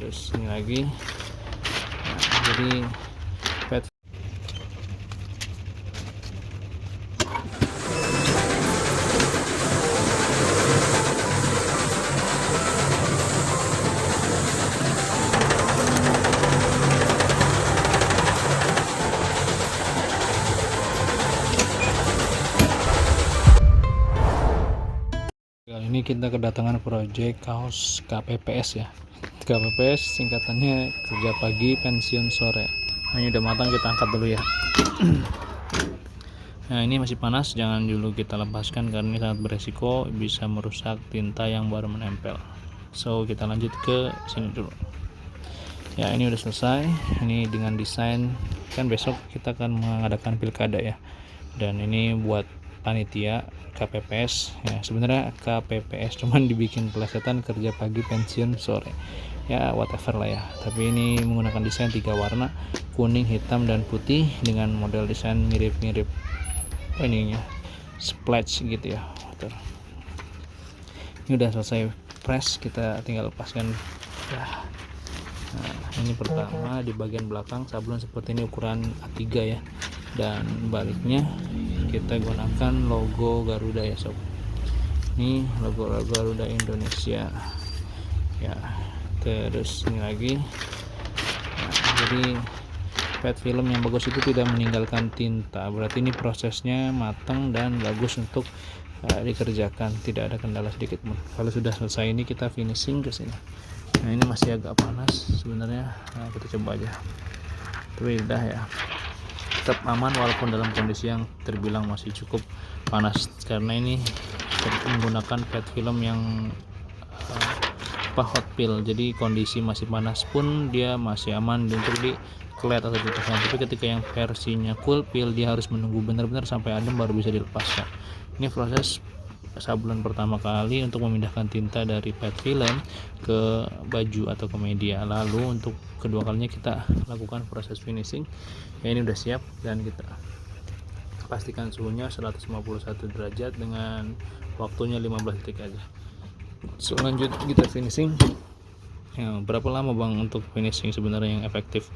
terus ini lagi. Jadi pet kali ini kita kedatangan proyek kaos KPPS ya. KPPS singkatannya kerja pagi pensiun sore. Nah, ini udah matang, kita angkat dulu ya. Nah, ini masih panas, jangan dulu kita lepaskan karena ini sangat beresiko, bisa merusak tinta yang baru menempel. So kita lanjut ke sini dulu ya. Ini udah selesai. Ini dengan desain, kan besok kita akan mengadakan pilkada ya, dan ini buat panitia KPPS ya. Sebenarnya KPPS cuman dibikin pelesetan kerja pagi pensiun sore ya, whatever lah ya. Tapi ini menggunakan desain 3 warna, kuning, hitam, dan putih, dengan model desain mirip-mirip ininya splash gitu ya. Ini udah selesai press, kita tinggal lepaskan ya. Nah, ini pertama di bagian belakang sablon seperti ini, ukuran A3 ya, dan baliknya kita gunakan logo Garuda ya sob. Ini logo Garuda Indonesia ya. Terus ini lagi. Nah, jadi pet film yang bagus itu tidak meninggalkan tinta, berarti ini prosesnya matang dan bagus untuk dikerjakan, tidak ada kendala sedikit pun. Kalau sudah selesai ini kita finishing ke sini. Nah, ini masih agak panas sebenarnya. Nah, kita coba aja. Tapi udah ya, tetap aman walaupun dalam kondisi yang terbilang masih cukup panas, karena ini menggunakan pet film yang hot peel, jadi kondisi masih panas pun dia masih aman untuk dikelet atau ditekan. Tapi ketika yang versinya cool peel, dia harus menunggu benar-benar sampai adem baru bisa dilepaskan. Ini proses sablon pertama kali untuk memindahkan tinta dari pet film ke baju atau ke media. Lalu untuk kedua kalinya kita lakukan proses finishing ya. Ini udah siap dan kita pastikan suhunya 151 derajat dengan waktunya 15 detik aja. Selanjut kita finishing ya. Berapa lama bang untuk finishing sebenarnya yang efektif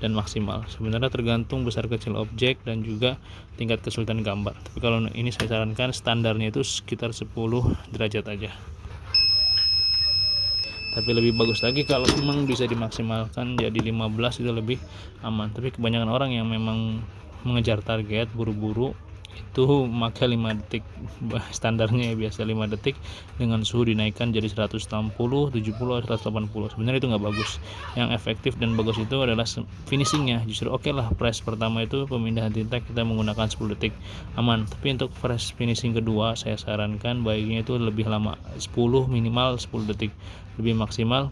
dan maksimal? Sebenarnya tergantung besar kecil objek dan juga tingkat kesulitan gambar. Tapi kalau ini saya sarankan standarnya itu sekitar 10 derajat aja. Tapi lebih bagus lagi kalau memang bisa dimaksimalkan jadi 15, itu lebih aman. Tapi kebanyakan orang yang memang mengejar target buru-buru itu maka 5 detik standarnya ya, biasa 5 detik dengan suhu dinaikkan jadi 160, 70, 180. Sebenarnya itu nggak bagus. Yang efektif dan bagus itu adalah finishingnya. Justru oke lah, press pertama itu pemindahan tinta kita menggunakan 10 detik aman. Tapi untuk press finishing kedua saya sarankan baiknya itu lebih lama, 10 minimal 10 detik, lebih maksimal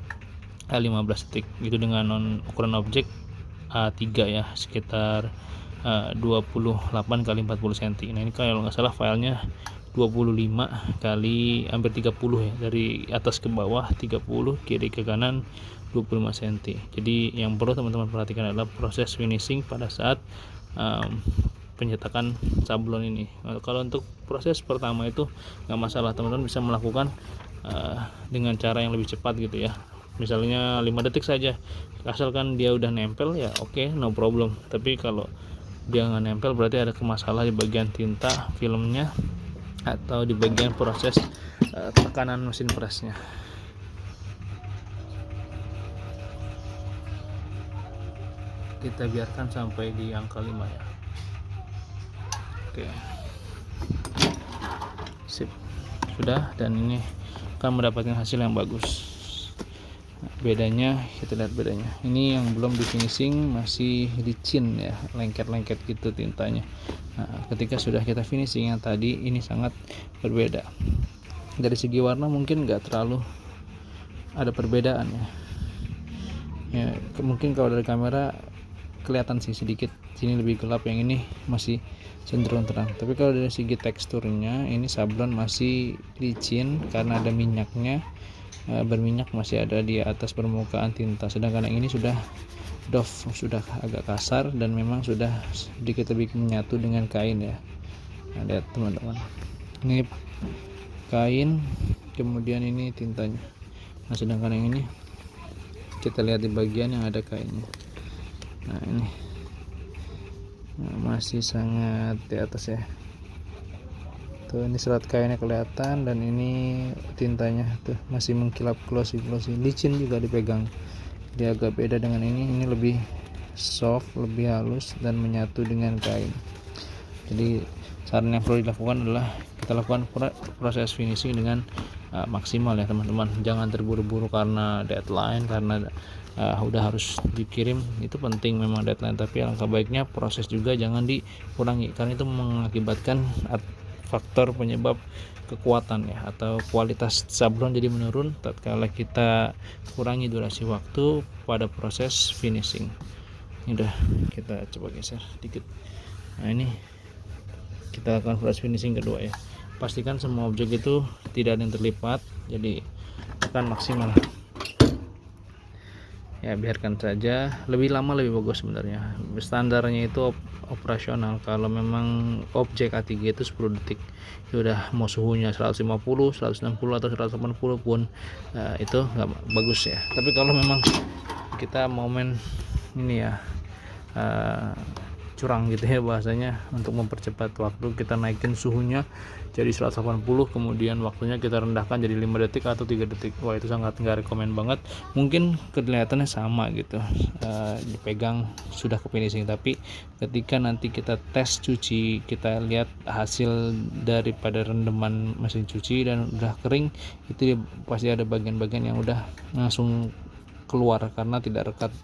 15 detik. Itu dengan ukuran objek A3 ya, sekitar 28 kali 40 cm. Nah, ini kalau nggak salah filenya 25 kali hampir 30 ya, dari atas ke bawah 30, kiri ke kanan 25 cm. Jadi yang perlu teman-teman perhatikan adalah proses finishing pada saat penyetakan sablon ini. Kalau untuk proses pertama itu nggak masalah, teman-teman bisa melakukan dengan cara yang lebih cepat gitu ya, misalnya 5 detik saja, asalkan dia udah nempel ya oke, no problem. Tapi kalau dia nggak nempel berarti ada masalah di bagian tinta filmnya atau di bagian proses tekanan mesin presnya. Kita biarkan sampai di angka 5 ya. Oke, sip, sudah, dan ini akan mendapatkan hasil yang bagus. Bedanya kita lihat bedanya, ini yang belum di finishing masih licin ya, lengket-lengket gitu tintanya. Nah, ketika sudah kita finishing yang tadi, ini sangat berbeda. Dari segi warna mungkin nggak terlalu ada perbedaan ya, mungkin kalau dari kamera kelihatan sih sedikit, sini lebih gelap, yang ini masih cenderung terang. Tapi kalau dari segi teksturnya, ini sablon masih licin karena ada minyaknya, berminyak masih ada di atas permukaan tinta. Sedangkan yang ini sudah doff, sudah agak kasar dan memang sudah sedikit lebih menyatu dengan kain ya. Nah, lihat teman-teman, ini kain, kemudian ini tintanya. Nah, sedangkan yang ini kita lihat di bagian yang ada kainnya. Nah ini masih sangat di atas ya. Tuh ini serat kainnya kelihatan, dan ini tintanya tuh masih mengkilap glossy, licin juga dipegang. Dia agak beda dengan ini lebih soft, lebih halus dan menyatu dengan kain. Jadi saran yang perlu dilakukan adalah kita lakukan proses finishing dengan maksimal ya teman-teman. Jangan terburu-buru karena deadline, karena udah harus dikirim. Itu penting memang deadline, tapi alangkah baiknya proses juga jangan dikurangi, karena itu mengakibatkan faktor penyebab kekuatan ya, atau kualitas sablon jadi menurun tatkala kita kurangi durasi waktu pada proses finishing. Ini udah kita coba geser dikit. Nah ini kita lakukan proses finishing kedua ya. Pastikan semua objek itu tidak ada yang terlipat, jadi akan maksimal ya. Biarkan saja, lebih lama lebih bagus sebenarnya. Standarnya itu operasional kalau memang objek A3 itu 10 detik. Ya udah mau suhunya 150, 160 atau 180 pun itu nggak bagus ya. Tapi kalau memang kita momen ini ya curang gitu ya bahasanya, untuk mempercepat waktu kita naikin suhunya jadi 180, kemudian waktunya kita rendahkan jadi 5 detik atau 3 detik. Wah itu sangat nggak rekomen banget. Mungkin kelihatannya sama gitu, dipegang sudah ke finishing, tapi ketika nanti kita tes cuci, kita lihat hasil daripada rendaman mesin cuci dan udah kering, itu pasti ada bagian-bagian yang udah langsung keluar karena tidak rekat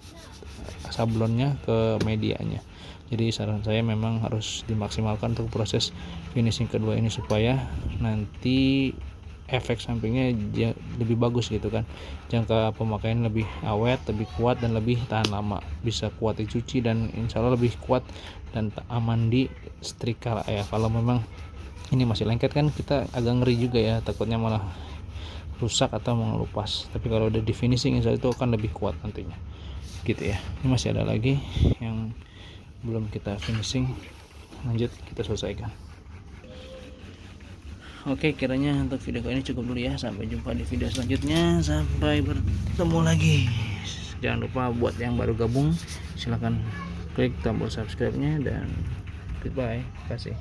sablonnya ke medianya. Jadi saran saya memang harus dimaksimalkan untuk proses finishing kedua ini, supaya nanti efek sampingnya lebih bagus gitu kan. Jangka pemakaian lebih awet, lebih kuat, dan lebih tahan lama. Bisa kuat dicuci dan insya Allah lebih kuat dan aman di setrika ya. Kalau memang ini masih lengket kan kita agak ngeri juga ya, takutnya malah rusak atau mengelupas. Tapi kalau udah di finishing insya Allah itu akan lebih kuat nantinya gitu ya. Ini masih ada lagi yang belum kita finishing, lanjut kita selesaikan. Oke, kiranya untuk video kali ini cukup dulu ya. Sampai jumpa di video selanjutnya, sampai bertemu lagi. Jangan lupa buat yang baru gabung silahkan klik tombol subscribe nya, dan goodbye, terima kasih.